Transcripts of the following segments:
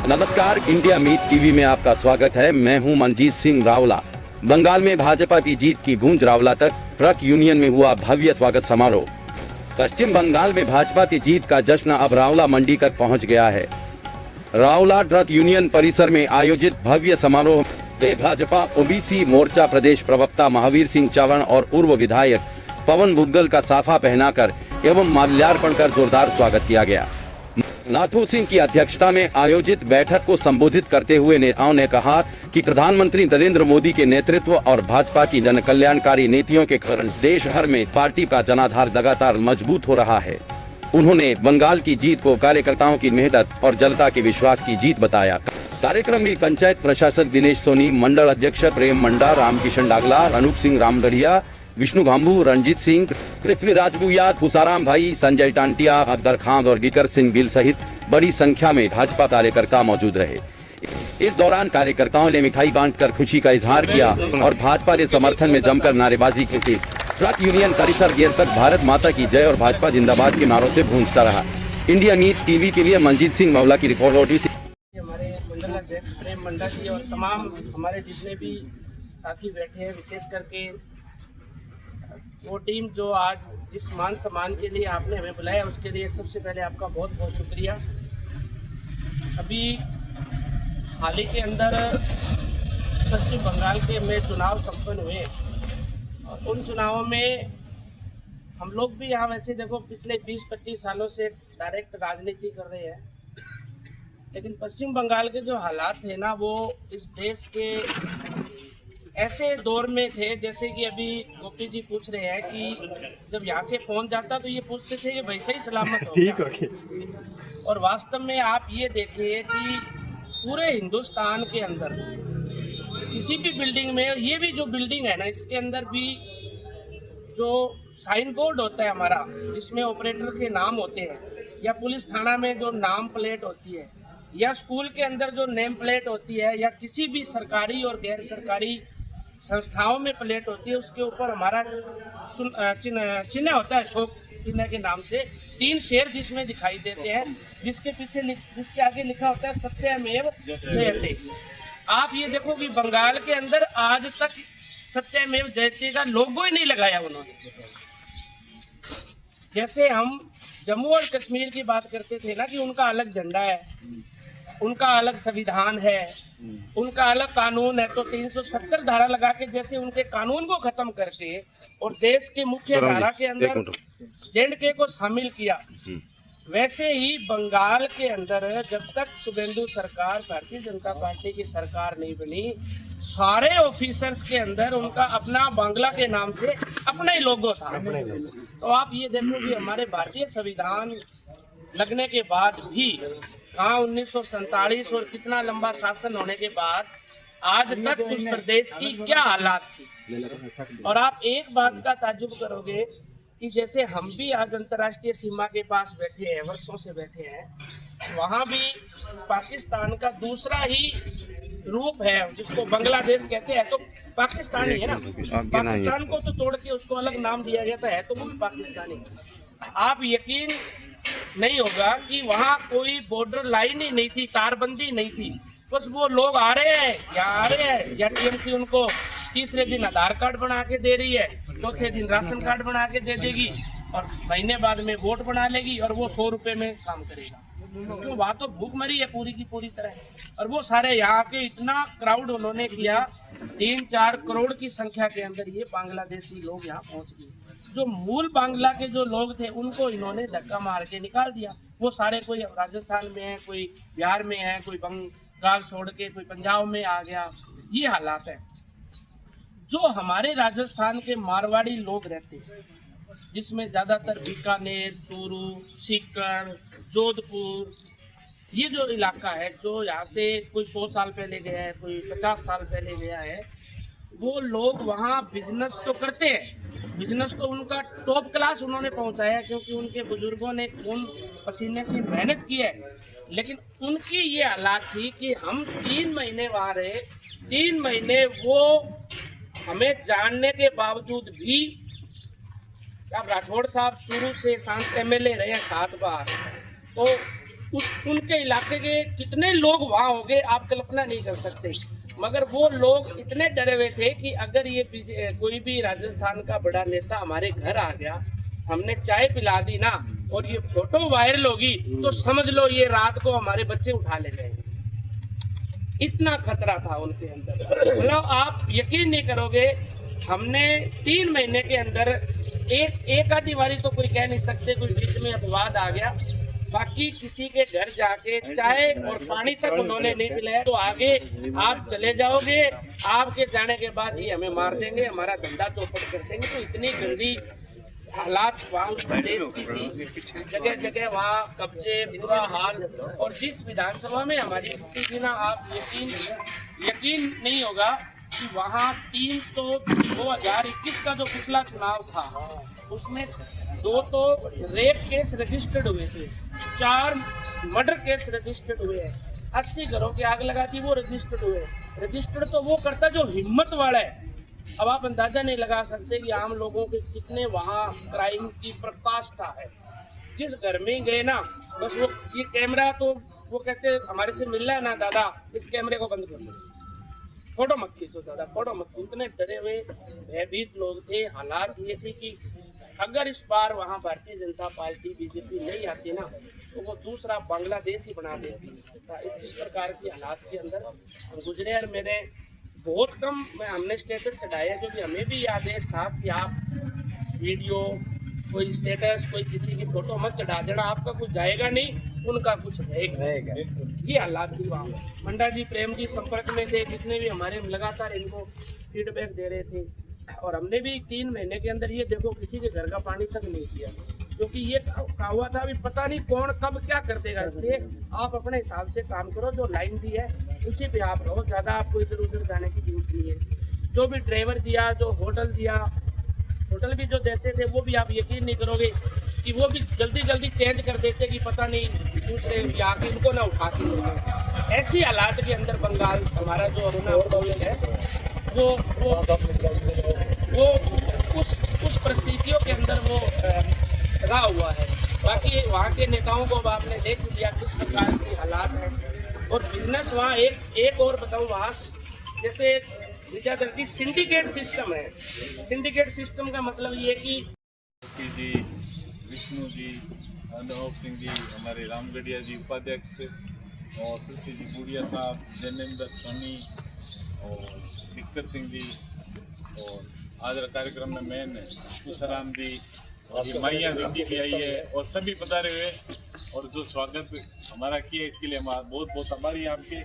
नमस्कार, India meet TV में आपका स्वागत है। मैं हूं मनजीत सिंह रावला। बंगाल में भाजपा की जीत की गूंज रावला तक। ट्रक यूनियन में हुआ भव्य स्वागत समारोह। पश्चिम बंगाल में भाजपा की जीत का जश्न अब रावला मंडी तक पहुंच गया है। रावला ट्रक यूनियन परिसर में आयोजित भव्य समारोह में भाजपा ओबीसी मोर्चा प्रदेश प्रवक्ता महावीर सिंह चौहान और पूर्व विधायक पवन बुद्गल का साफा पहनाकर एवं माल्यार्पण कर जोरदार स्वागत किया गया। नाथू सिंह की अध्यक्षता में आयोजित बैठक को संबोधित करते हुए नेताओं ने कहा कि प्रधानमंत्री नरेंद्र मोदी के नेतृत्व और भाजपा की जन कल्याणकारी नीतियों के कारण देश भर में पार्टी का जनाधार लगातार मजबूत हो रहा है। उन्होंने बंगाल की जीत को कार्यकर्ताओं की मेहनत और जनता के विश्वास की जीत बताया। कार्यक्रम में पंचायत प्रशासक दिनेश सोनी, मंडल अध्यक्ष प्रेम मंडा, रामकिशन डागला, अनूप सिंह रामगढ़िया, विष्णु घाम्बू, रणजीत सिंह, पृथ्वीराज बुया, खुसाराम भाई, संजय टांटिया, अकबर खान और गिकर सिंह गिल सहित बड़ी संख्या में भाजपा कार्यकर्ता मौजूद रहे। इस दौरान कार्यकर्ताओं ने मिठाई बांटकर खुशी का इजहार किया और भाजपा के समर्थन में जमकर नारेबाजी की। ट्रक यूनियन परिसर गेर तक भारत माता की जय और भाजपा जिंदाबाद के नारों से गूंजता रहा। इंडिया मीट टीवी के लिए मनजीत सिंह मौला की रिपोर्ट। हमारे मंडल अध्यक्ष प्रेम मंडा जी और तमाम हमारे जितने भी साथी बैठे हैं, विशेष करके वो टीम जो आज जिस मान सम्मान के लिए आपने हमें बुलाया, उसके लिए सबसे पहले आपका बहुत बहुत शुक्रिया। अभी हाल ही के अंदर पश्चिम बंगाल के में चुनाव संपन्न हुए और उन चुनावों में हम लोग भी यहाँ वैसे देखो पिछले 20-25 सालों से डायरेक्ट राजनीति कर रहे हैं, लेकिन पश्चिम बंगाल के जो हालात थे ना, वो इस देश के ऐसे दौर में थे जैसे कि अभी गोपी जी पूछ रहे हैं कि जब यहाँ से फोन जाता तो ये पूछते थे कि वैसे ही सलामत हो ठीक है। और वास्तव में आप ये देखिए कि पूरे हिंदुस्तान के अंदर किसी भी बिल्डिंग में, ये भी जो बिल्डिंग है ना, इसके अंदर भी जो साइन बोर्ड होता है हमारा, जिसमें ऑपरेटर के नाम होते हैं, या पुलिस थाना में जो नाम प्लेट होती है, या स्कूल के अंदर जो नेम प्लेट होती है, या किसी भी सरकारी और गैर सरकारी संस्थाओं में प्लेट होती है, उसके ऊपर हमारा चिन्ह होता है, अशोक चिन्ह के नाम से 3 शेर जिसमें दिखाई देते हैं, जिसके आगे लिखा होता है सत्यमेव जयते। आप ये देखो कि बंगाल के अंदर आज तक सत्यमेव जयते का लोगो ही नहीं लगाया उन्होंने। जैसे हम जम्मू और कश्मीर की बात करते थे ना कि उनका अलग झंडा है, उनका अलग संविधान है, उनका अलग कानून है, तो 370 धारा लगा के जैसे उनके कानून को खत्म करके और देश के मुख्य धारा के अंदर जेएंडके को शामिल किया, वैसे ही बंगाल के अंदर जब तक शुभेंदु सरकार, भारतीय जनता पार्टी की सरकार नहीं बनी, सारे ऑफिसर्स के अंदर उनका अपना बांग्ला के नाम से अपना ही लोगो था। तो आप ये देखो कि हमारे भारतीय संविधान लगने के बाद भी कहाँ 1947 और कितना लंबा शासन होने के बाद आज तक उस प्रदेश की क्या हालात थी। और आप एक बात का ताज्जुब करोगे कि जैसे हम भी आज अंतर्राष्ट्रीय सीमा के पास बैठे हैं, वर्षों से बैठे हैं, वहाँ भी पाकिस्तान का दूसरा ही रूप है जिसको बांग्लादेश कहते हैं, तो पाकिस्तानी है ना। पाकिस्तान को तो तोड़ के उसको अलग नाम दिया गया था, है तो वो भी पाकिस्तानी। आप यकीन नहीं होगा कि वहाँ कोई बॉर्डर लाइन ही नहीं थी, तारबंदी नहीं थी, बस वो लोग आ रहे हैं या टीएमसी उनको तीसरे दिन आधार कार्ड बना के दे रही है, चौथे दिन राशन कार्ड बना के दे देगी और महीने बाद में वोट बना लेगी और वो 100 रुपये में काम करेगा, क्योंकि वहाँ तो भूखमरी है पूरी की पूरी तरह। और वो सारे यहाँ के इतना क्राउड उन्होंने किया, 3-4 करोड़ की संख्या के अंदर ये बांग्लादेशी लोग यहाँ पहुँच गए। जो मूल बांग्ला के जो लोग थे उनको इन्होंने धक्का मार के निकाल दिया। वो सारे कोई राजस्थान में है, कोई बिहार में है, कोई बंगाल छोड़ के कोई पंजाब में आ गया। ये हालात है। जो हमारे राजस्थान के मारवाड़ी लोग रहते हैं, जिसमें ज़्यादातर बीकानेर, चूरू, सीकर, जोधपुर, ये जो इलाका है, जो यहाँ से कोई 100 साल पहले गया है, कोई 50 साल पहले गया है, वो लोग वहाँ बिजनेस तो करते हैं, बिजनेस तो उनका टॉप क्लास उन्होंने पहुँचाया, क्योंकि उनके बुजुर्गों ने खून पसीने से मेहनत की है। लेकिन उनकी ये हालात थी कि हम 3 महीने वहाँ रहे, 3 महीने वो हमें जानने के बावजूद भी, अब राठौड़ साहब शुरू से सांसद MLA रहे हैं 7 बार, तो उनके इलाके के कितने लोग वहां हो गए आप कल्पना नहीं कर सकते। मगर वो लोग इतने डरे हुए थे कि अगर ये कोई भी राजस्थान का बड़ा नेता हमारे घर आ गया, हमने चाय पिला दी ना और ये फोटो वायरल होगी तो समझ लो ये रात को हमारे बच्चे उठा ले जाएंगे। इतना खतरा था उनके अंदर। मतलब आप यकीन नहीं करोगे, हमने 3 महीने के अंदर एक आधी बारी तो कोई कह नहीं सकते, कोई बीच में अपवाद आ गया, बाकी किसी के घर जाके चाय और पानी तक उन्होंने नहीं पिलाया। तो आगे आप चले जाओगे, आपके जाने के बाद ही हमें मार देंगे, हमारा धंधा चौपट कर देंगे। तो इतनी गंदी हालात वहाँ उस प्रदेश की थी, जगह जगह वहाँ कब्जे, बुरा हाल। और जिस विधानसभा में हमारी जीती थी ना, आप यकीन नहीं होगा कि वहाँ 2021 का जो पिछला चुनाव था उसमें 2 तो रेप केस रजिस्टर्ड हुए थे, 4 मर्डर केस रजिस्टर्ड हुए हैं, 80 घरों की आग लगा दी वो रजिस्टर्ड हुए। रजिस्टर्ड तो वो करता जो हिम्मत वाला है। अब आप अंदाजा नहीं लगा सकते कि आम लोगों के कितने वहाँ क्राइम की प्रकाष्ठा है। जिस घर में गए ना, बस वो ये कैमरा तो वो कहते हमारे से मिल रहा है ना दादा, इस कैमरे को बंद कर दो, फोटो मत खींचो दादा, फोटो मत खींचो। इतने डरे हुए भयभीत लोग थे। हालात ये थे कि अगर इस बार वहाँ भारतीय जनता पार्टी बीजेपी नहीं आती ना तो वो दूसरा बांग्लादेश ही बना देती। इस प्रकार की हालात के अंदर हम गुजरे। और मैंने बहुत कम हमने स्टेटस चढ़ाया, क्योंकि हमें भी ये आदेश था कि आप वीडियो, कोई स्टेटस, कोई किसी की फोटो मत चढ़ा देना, आपका कुछ जाएगा नहीं, उनका कुछ रहेगा। ये हालात थी वहाँ। मंडा जी, प्रेम जी संपर्क में थे, जितने भी हमारे लगातार इनको फीडबैक दे रहे थे। और हमने भी 3 महीने के अंदर ये देखो किसी के घर का पानी तक नहीं किया, क्योंकि ये कहा हुआ था अभी पता नहीं कौन कब क्या कर देगा। इसलिए आप अपने हिसाब से काम करो, जो लाइन दी है उसी पे आप रहो, ज़्यादा आपको इधर उधर जाने की जरूरत नहीं है। जो भी ड्राइवर दिया, जो होटल दिया, होटल भी जो देते थे वो भी आप यकीन नहीं करोगे कि वो भी जल्दी जल्दी चेंज कर देते कि पता नहीं दूसरे आके इनको ना उठा के देंगे। ऐसी हालात के अंदर बंगाल हमारा जो अपना है वो उस परिस्थितियों के अंदर वो रहा हुआ है। बाकी वहाँ के नेताओं को आपने देख लिया किस प्रकार की हालात है। और बिजनेस वहाँ एक और बताऊँ, वहाँ जैसे विद्याधर सिंडिकेट सिस्टम है। सिंडिकेट सिस्टम का मतलब ये कि जी, विष्णु जी, अनुभव सिंह जी, हमारे रामगढ़िया जी उपाध्यक्ष, और पृथ्वी जी बुढ़िया साहब, जैनेंद्र सोनी और विक्टर सिंह जी, और आज कार्यक्रम में मैन तुषाराम जी और माइया दीदी भी आई है, और सभी पधारे हुए और जो स्वागत हमारा किया इसके लिए हम बहुत बहुत आभारी हैं आपके।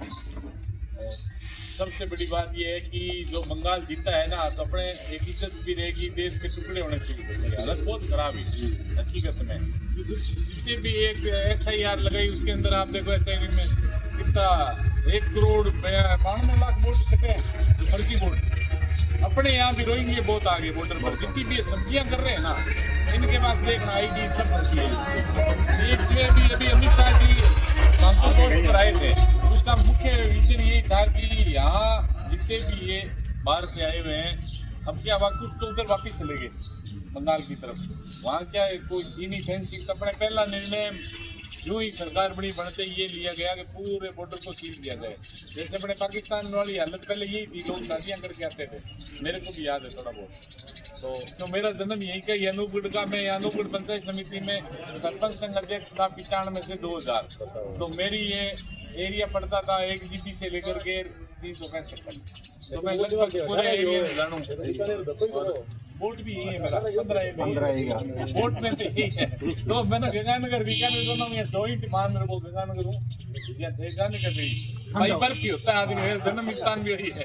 और सबसे बड़ी बात यह है कि जो बंगाल जीता है ना, तो अपने एक इज्जत भी रहेगी, देश के टुकड़े होने से भी बचेगी। हालत बहुत खराब है हकीकत में। जितने भी एक SIR लगाई उसके अंदर आप देखो SIR में कितना 1 करोड़ 92 लाख वोट कटे हैं, फर्जी वोट। अपने यहाँ भी रोएंगे बहुत आगे बॉर्डर पर, जितनी भी सब्जियां कर रहे हैं ना, इनके पास देखना ID सब फर्जी है। इसमें भी अभी अमित शाह जी सांसद पोस्ट पर आए थे, उसका मुख्य विजन यही था कि यहाँ जितने भी ये बाहर से आए हुए हैं, अब क्या कुछ तो उधर वापिस चले गए बंगाल की तरफ। वहाँ क्या है, कोई थी नहीं फैंसी। अपने पहला निर्णय जो ही सरकार बड़ी बनते ही ये लिया गया कि पूरे बॉर्डर को सील किया जाए। जैसे अपने पाकिस्तान वाली हालत पहले यही थी, लोग शादियाँ करके आते थे, मेरे को भी याद है थोड़ा बहुत। तो मेरा जन्म यही का, अनूपगढ़ का। मैं अनूपगढ़ पंचायत समिति में सरपंच संघ अध्यक्ष था 95 से 2000। तो मेरी ये एरिया पड़ता था 1 GB से लेकर के 365 तक। तो मैं लगभग पूरे एरिया में जानूँ। वोट भी यही है मेरा, 15 वोट में से यही है। तो मैंने गंगानगर बीकानेर दोनों में जॉइंट मान मेरे को गंगानगर हूँ, गंगानगर भाई पर की होता है आदमी, मेरा जन्म स्थान भी वही है।